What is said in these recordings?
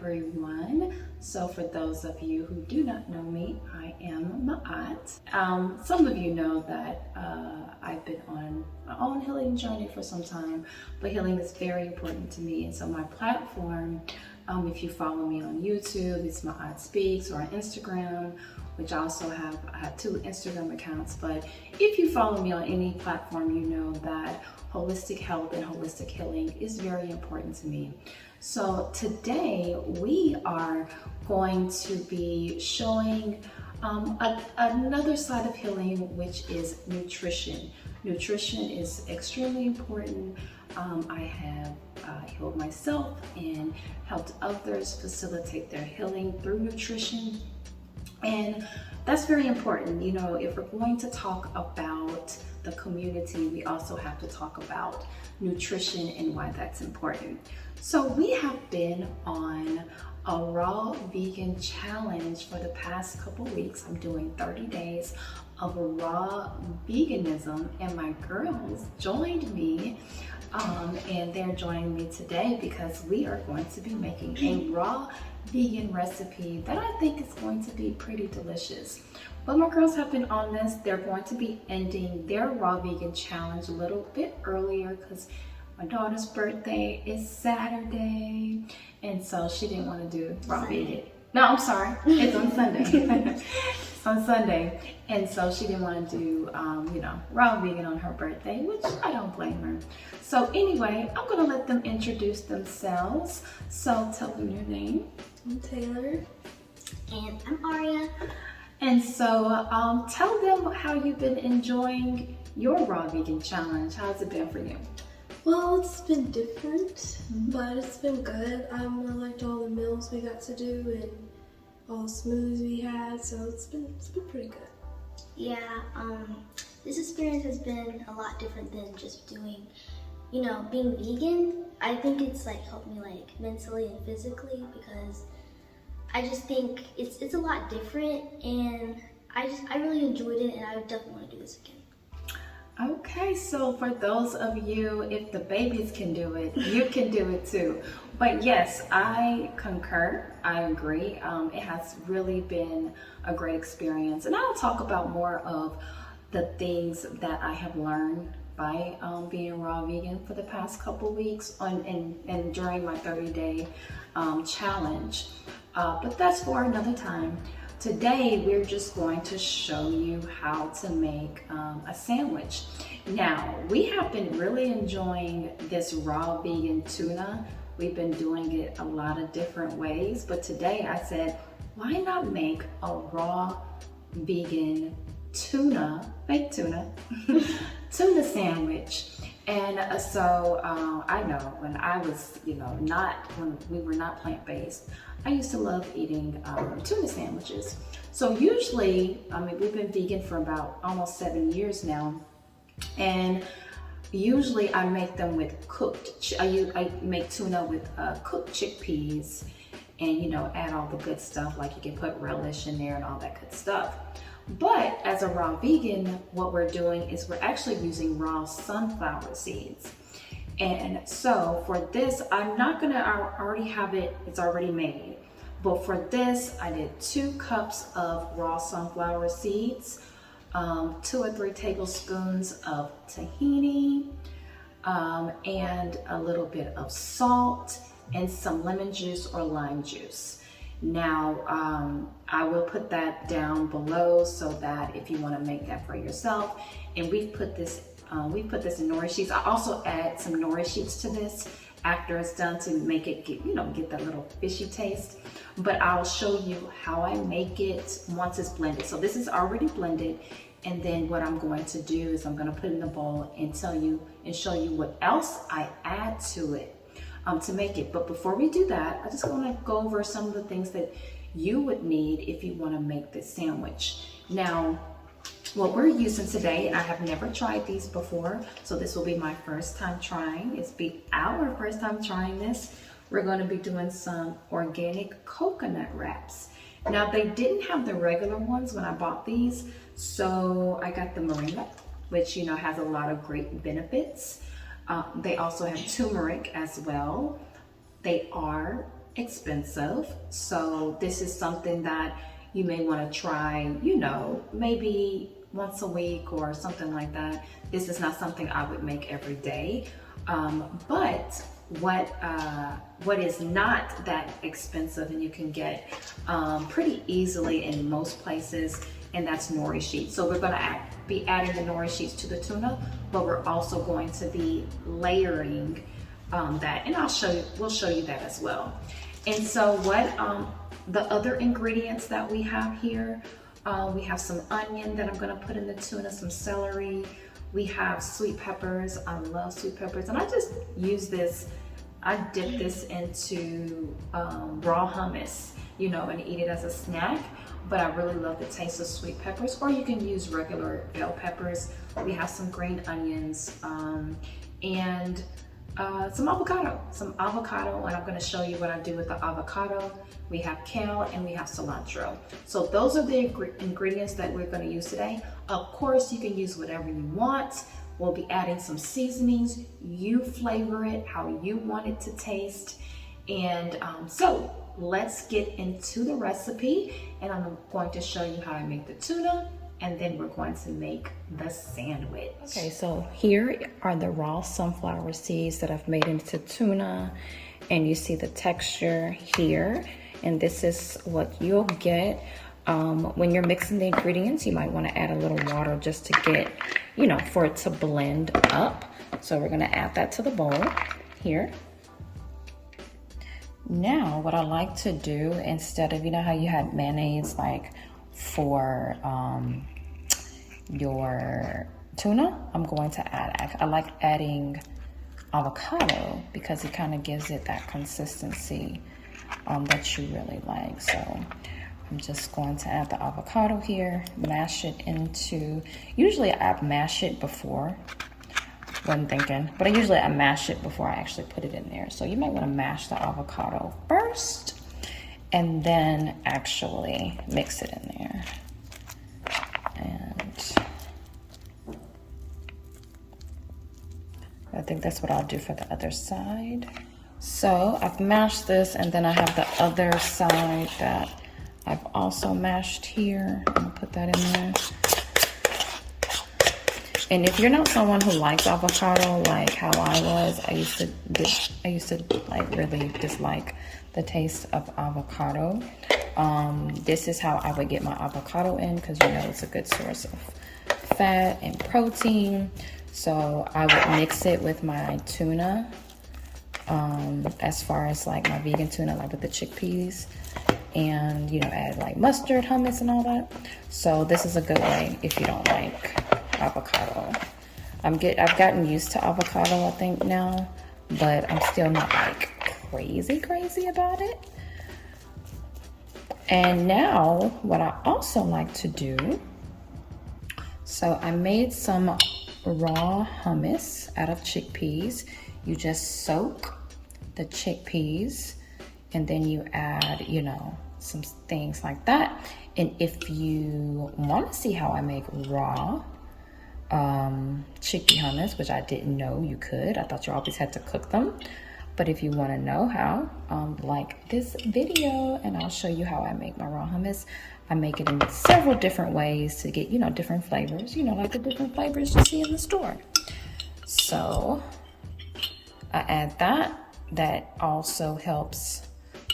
everyone. So for those of you who do not know me, I am Maat. Some of you know that I've been on my own healing journey for some time, but healing is very important to me. And so my platform, if you follow me on YouTube, it's MaatSpeaks, or on Instagram, which I also have 2 Instagram accounts. But if you follow me on any platform, you know that holistic health and holistic healing is very important to me. So today we are going to be showing another side of healing, which is nutrition. Nutrition is extremely important. I have healed myself and helped others facilitate their healing through nutrition. And that's very important. You know, if we're going to talk about the community, we also have to talk about nutrition and why that's important. So we have been on a raw vegan challenge for the past couple weeks. I'm doing 30 days of raw veganism, and my girls joined me, and they're joining me today because we are going to be making a raw vegan recipe that I think is going to be pretty delicious. But my girls have been on this. They're going to be ending their raw vegan challenge a little bit earlier because my daughter's birthday is Saturday, and so she didn't want to do raw vegan. No, I'm sorry, it's on Sunday. It's on Sunday, and so she didn't want to do, raw vegan on her birthday, which I don't blame her. So anyway, I'm gonna let them introduce themselves. So tell them your name. I'm Taylor. And I'm Aria. And so tell them how you've been enjoying your raw vegan challenge. How's it been for you? Well, it's been different, but it's been good. I liked all the meals we got to do and all the smoothies we had, so it's been pretty good. Yeah, this experience has been a lot different than just doing, being vegan. I think it's helped me mentally and physically, because I just think it's a lot different, and I really enjoyed it, and I would definitely want to do this again. Okay, so for those of you, if the babies can do it, you can do it too. But yes, I concur, I agree. It has really been a great experience. And I'll talk about more of the things that I have learned by being raw vegan for the past couple weeks and during my 30-day challenge. But that's for another time. Today, we're just going to show you how to make a sandwich. Now, we have been really enjoying this raw vegan tuna. We've been doing it a lot of different ways, but today I said, why not make a raw vegan tuna, fake tuna, tuna sandwich? And so I know when I was, when we were not plant-based, I used to love eating tuna sandwiches. So usually, we've been vegan for about almost 7 years now, and usually I make them with cooked, I make tuna with cooked chickpeas, and add all the good stuff, like you can put relish in there and all that good stuff. But as a raw vegan, what we're doing is we're actually using raw sunflower seeds. And so for this, I already have it, it's already made. But for this, I did 2 cups of raw sunflower seeds, 2 or 3 tablespoons of tahini, and a little bit of salt and some lemon juice or lime juice. Now, I will put that down below so that if you want to make that for yourself. And we put this in nori sheets. I also add some nori sheets to this after it's done to make it get that little fishy taste. But I'll show you how I make it once it's blended. So this is already blended, and then what I'm going to do is I'm going to put it in the bowl and show you what else I add to it to make it. But before we do that, I just want to go over some of the things that you would need if you want to make this sandwich. Now, what we're using today, and I have never tried these before, so this will be my first time trying. It's be our first time trying this. We're going to be doing some organic coconut wraps. Now, they didn't have the regular ones when I bought these, so I got the moringa, which has a lot of great benefits. They also have turmeric as well. They are expensive. So this is something that you may want to try, you know, maybe once a week or something like that. This is not something I would make every day. But what is not that expensive and you can get pretty easily in most places, and that's nori sheets. So we're going to be adding the nori sheets to the tuna, but we're also going to be layering that, and we'll show you that as well. And so what the other ingredients that we have here, we have some onion that I'm going to put in the tuna, some celery. We have sweet peppers. I love sweet peppers, and I just use this. I dip this into raw hummus, you know, and eat it as a snack. But I really love the taste of sweet peppers, or you can use regular bell peppers. We have some green onions and some avocado, and I'm going to show you what I do with the avocado. We have kale and we have cilantro. So those are the ingredients that we're going to use today. Of course, you can use whatever you want. We'll be adding some seasonings. You flavor it how you want it to taste. And so let's get into the recipe, and I'm going to show you how I make the tuna, and then we're going to make the sandwich. Okay, so here are the raw sunflower seeds that I've made into tuna, and you see the texture here, and this is what you'll get. When you're mixing the ingredients, you might want to add a little water just to get, you know, for it to blend up. So we're going to add that to the bowl here. Now, what I like to do, instead of, you know how you had mayonnaise like for your tuna, I'm going to add, I like adding avocado because it kind of gives it that consistency that you really like. So I'm just going to add the avocado here, mash it into, usually I mash it before, wasn't thinking, but I mash it before I actually put it in there. So you might want to mash the avocado first and then actually mix it in there. And I think that's what I'll do for the other side. So I've mashed this, and then I have the other side that I've also mashed here. I'm gonna put that in there. And if you're not someone who likes avocado like how I was, I used to like really dislike the taste of avocado. This is how I would get my avocado in, because you know it's a good source of fat and protein. So I would mix it with my tuna, as far as like my vegan tuna, like with the chickpeas, and you know, add like mustard, hummus, and all that. So this is a good way if you don't like avocado. I've gotten used to avocado, I think, now, but I'm still not like crazy about it. And now what I also like to do, so I made some raw hummus out of chickpeas. You just soak the chickpeas and then you add, you know, some things like that. And if you want to see how I make raw chickpea hummus, which I didn't know you could, I thought you always had to cook them. But if you want to know how, like this video, and I'll show you how I make my raw hummus. I make it in several different ways to get, you know, different flavors, you know, like the different flavors you see in the store. So I add that. That also helps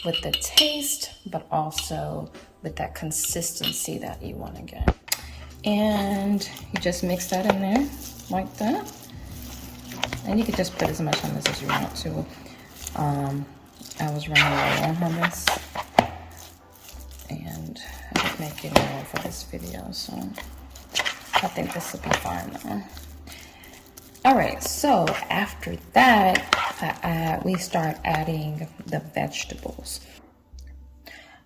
with the taste, but also with that consistency that you want to get. And you just mix that in there like that. And you can just put as much hummus as you want to. I was running low on hummus, and I didn't make any more for this video, so I think this will be fine though. All right, so after that, we start adding the vegetables.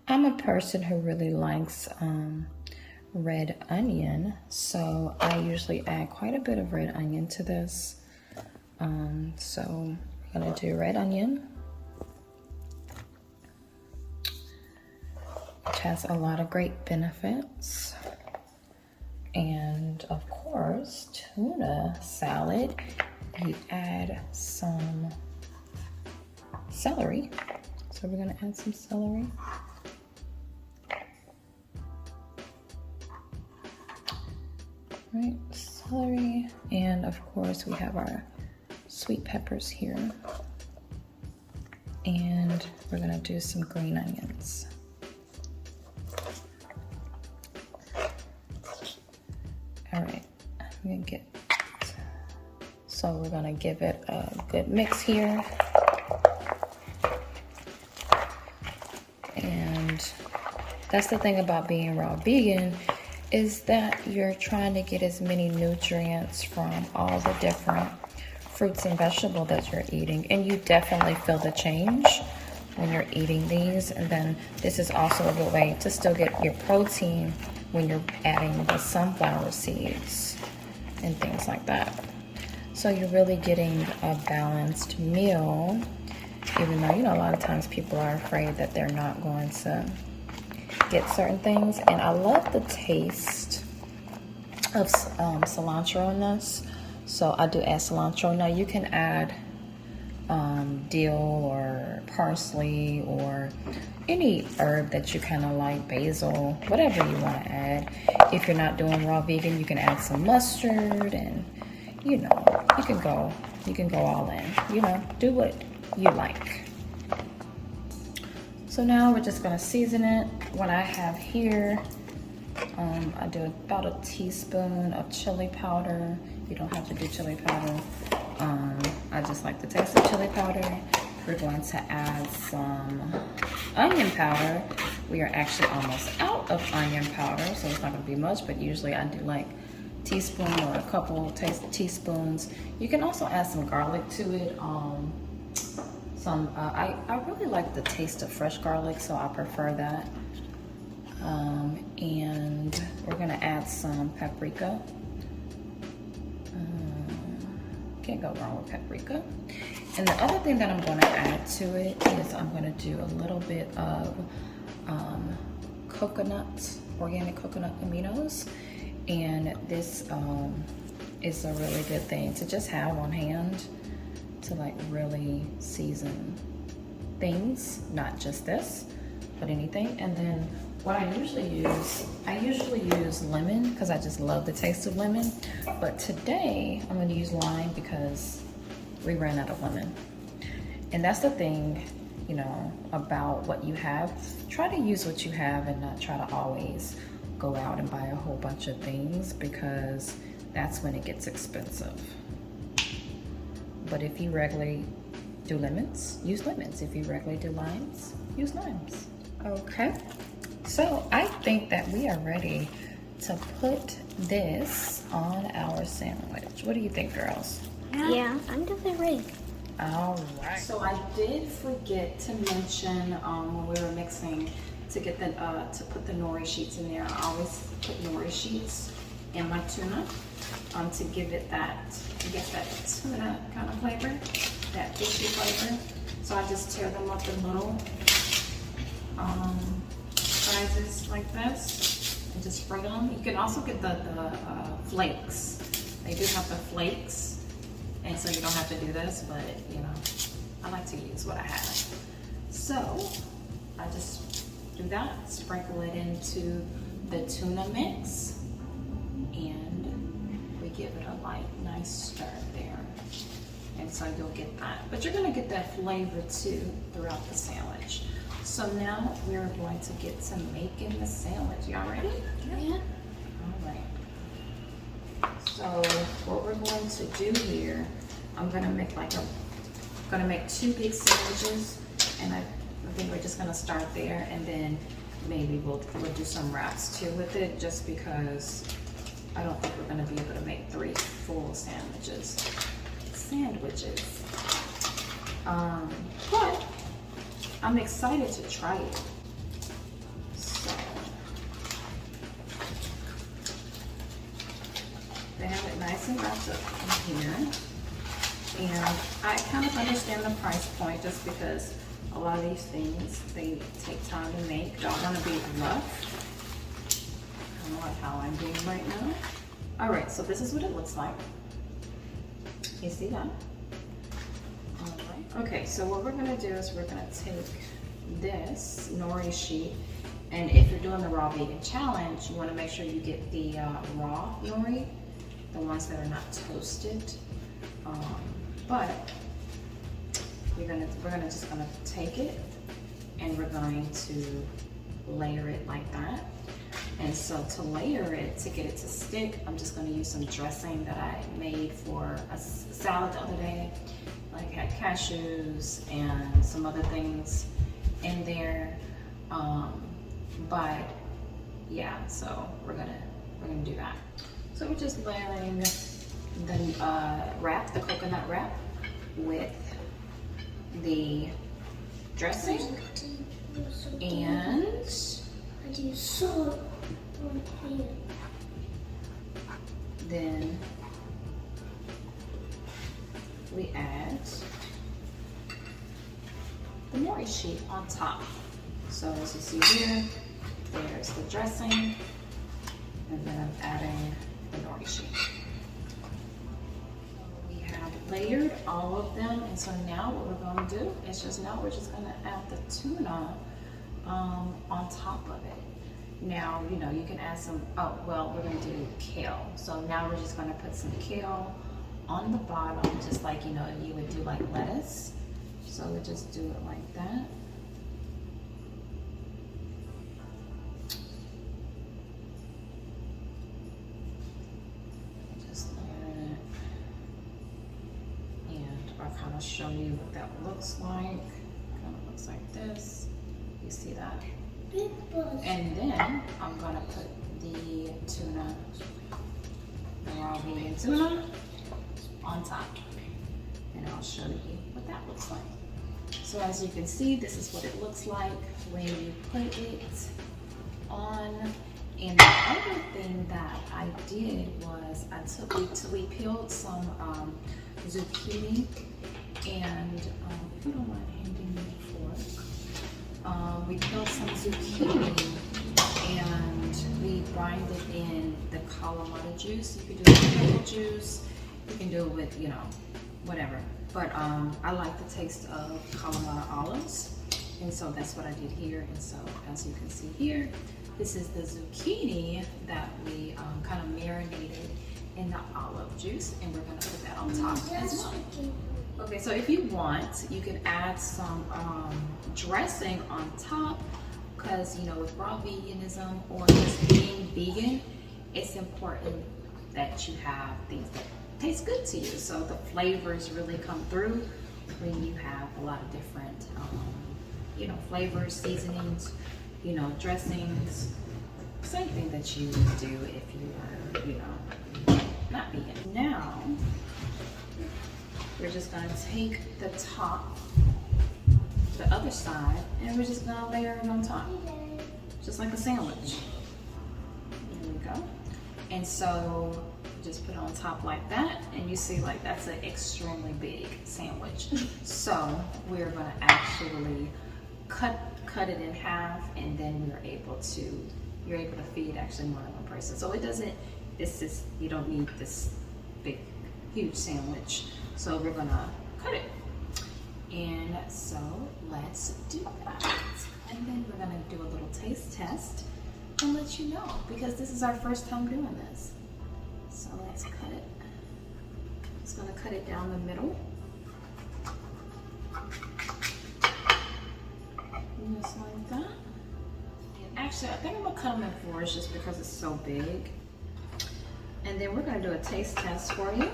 I'm a person who really likes red onion, so I usually add quite a bit of red onion to this. So I'm gonna do red onion, which has a lot of great benefits. And of course, tuna salad, you add some celery. So So we're gonna add some celery. Right, celery, and of course we have our sweet peppers here. And we're gonna do some green onions. All right, so we're gonna give it a good mix here. And that's the thing about being raw vegan, is that you're trying to get as many nutrients from all the different fruits and vegetables that you're eating. And you definitely feel the change when you're eating these. And then this is also a good way to still get your protein when you're adding the sunflower seeds and things like that. So you're really getting a balanced meal, even though, you know, a lot of times people are afraid that they're not going to get certain things. And I love the taste of cilantro in this, so I do add cilantro. Now you can add dill or parsley or any herb that you kind of like, basil, whatever you want to add. If you're not doing raw vegan, you can add some mustard, and you know, you can go all in, you know, do what you like. So now we're just gonna season it. What I have here, I do about a teaspoon of chili powder. You don't have to do chili powder. I just like the taste of chili powder. We're going to add some onion powder. We are actually almost out of onion powder, so it's not gonna be much, but usually I do like a teaspoon or a couple teaspoons. You can also add some garlic to it. I really like the taste of fresh garlic, so I prefer that. And we're gonna add some paprika. Can't go wrong with paprika. And the other thing that I'm gonna add to it is I'm gonna do a little bit of coconut, organic coconut aminos. And this is a really good thing to just have on hand to like really season things, not just this, but anything. And then what I usually use lemon, because I just love the taste of lemon. But today I'm going to use lime because we ran out of lemon. And that's the thing, you know, about what you have. Try to use what you have and not try to always go out and buy a whole bunch of things, because that's when it gets expensive. But if you regularly do lemons, use lemons. If you regularly do limes, use limes. Okay, so I think that we are ready to put this on our sandwich. What do you think, girls? Yeah, I'm definitely ready. All right. So I did forget to mention when we were mixing to get the to put the nori sheets in there. I always put nori sheets in my tuna to give it that, get that tuna kind of flavor, that fishy flavor. So I just tear them up in little sizes like this and just sprinkle them. You can also get the flakes. They do have the flakes, and so you don't have to do this, but you know, I like to use what I have. So I just do that, sprinkle it into the tuna mix, and we give it a light, nice stir there. And so you'll get that, but you're gonna get that flavor too throughout the sandwich. So now we're going to get to making the sandwich. Y'all ready? Yeah. All right. So what we're going to do here, I'm gonna make two big sandwiches, and I think we're just gonna start there, and then maybe we'll do some wraps too with it, just because I don't think we're gonna be able to make 3 full sandwiches. But I'm excited to try it. So they have it nice and wrapped up in here. And I kind of understand the price point, just because a lot of these things, they take time to make. Don't want to be rough. Kind of like how I'm doing right now. All right, so this is what it looks like. You see that? All right. Okay, so what we're gonna do is we're gonna take this nori sheet. And if you're doing the raw vegan challenge, you want to make sure you get the raw nori, the ones that are not toasted. But we're just gonna take it and we're going to layer it like that. And so to layer it, to get it to stick, I'm just gonna use some dressing that I made for a salad the other day. Like had cashews and some other things in there. But yeah, so we're gonna do that. So we're just layering the wrap, the coconut wrap, with the dressing, and then we add the nori sheet on top. So as you see here, there's the dressing, and then I'm adding the nori sheet. We have layered all of them, and so now what we're going to do is we're just going to add the tuna on top of it. Now, you know, you can add some, we're going to do kale. So now we're just going to put some kale on the bottom, just like, you know, you would do like lettuce. So we just do it like that. Just layer it. And I'll kind of show you what that looks like. Kind of looks like this. You see that? And then I'm gonna put the tuna, the raw vegan tuna, on top. And I'll show you what that looks like. So as you can see, this is what it looks like when you put it on. And the other thing that I did was we peeled some zucchini, and if you don't mind handing me a fork, we peeled some zucchini and we brine it in the calamari juice. You can do it with pickle juice, you can do it with, you know, whatever. But I like the taste of calamari olives, and so that's what I did here. And so as you can see here, this is the zucchini that we kind of marinated in the olive juice, and we're gonna put that on top as well. Okay, so if you want, you can add some dressing on top, because, you know, with raw veganism or just being vegan, it's important that you have things that taste good to you. So the flavors really come through when you have a lot of different, you know, flavors, seasonings, you know, dressings, same thing that you would do if you were, you know, not vegan. Now, we're just gonna take the top, the other side, and we're just gonna layer it on top, just like a sandwich. There we go. And so just put it on top like that, and you see, like, that's an extremely big sandwich. So we're gonna actually cut it in half, and then you're able to feed actually more than one person. So you don't need this big, huge sandwich. So we're gonna cut it. And so let's do that. And then we're gonna do a little taste test and let you know, because this is our first time doing this. So let's cut it. Just gonna cut it down the middle. Just like that. And actually, I think I'm gonna cut them in fours just because it's so big. And then we're gonna do a taste test for you.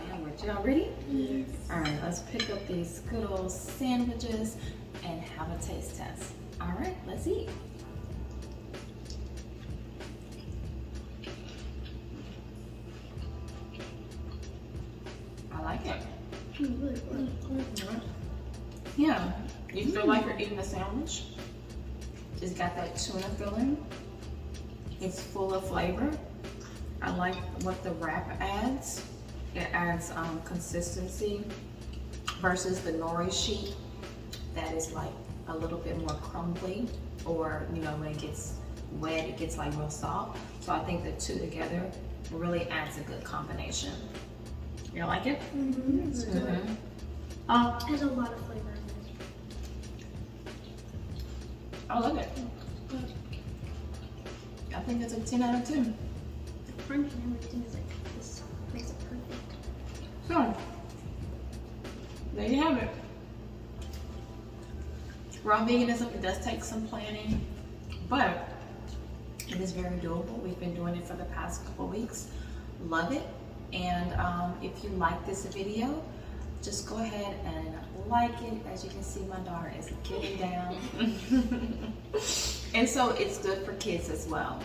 Y'all ready? Yes. All right, let's pick up these good old sandwiches and have a taste test. All right, let's eat. I like it. Yeah, you feel like you're eating a sandwich. It's got that tuna filling. It's full of flavor. I like what the wrap adds. It adds consistency versus the nori sheet that is like a little bit more crumbly, or, you know, when it gets wet, it gets like real soft. So I think the two together really adds a good combination. You like it? Mm-hmm. It's good. There's a lot of flavor in I love it. I think it's a 10 out of 10. The crunch and everything is like this makes it perfect. So, there you have it. Raw veganism, it does take some planning, but it is very doable. We've been doing it for the past couple weeks. Love it. And if you like this video, just go ahead and like it. As you can see, my daughter is getting down. And so it's good for kids as well.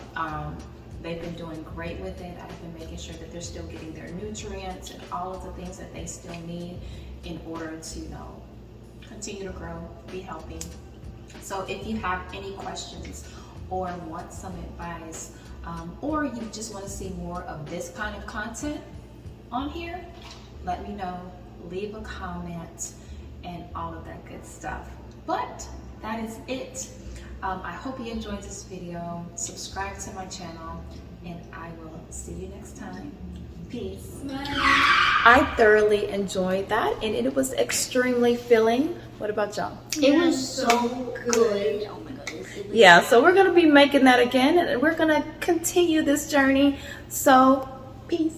They've been doing great with it. I've been making sure that they're still getting their nutrients and all of the things that they still need in order to, you know, continue to grow, be healthy. So if you have any questions or want some advice, or you just want to see more of this kind of content on here, let me know. Leave a comment and all of that good stuff. But that is it. I hope you enjoyed this video. Subscribe to my channel, and I will see you next time. Peace. Bye. I thoroughly enjoyed that, and it was extremely filling. What about y'all? It was so good. Oh my goodness. It was Yeah, so we're gonna be making that again, and we're gonna continue this journey. So, peace.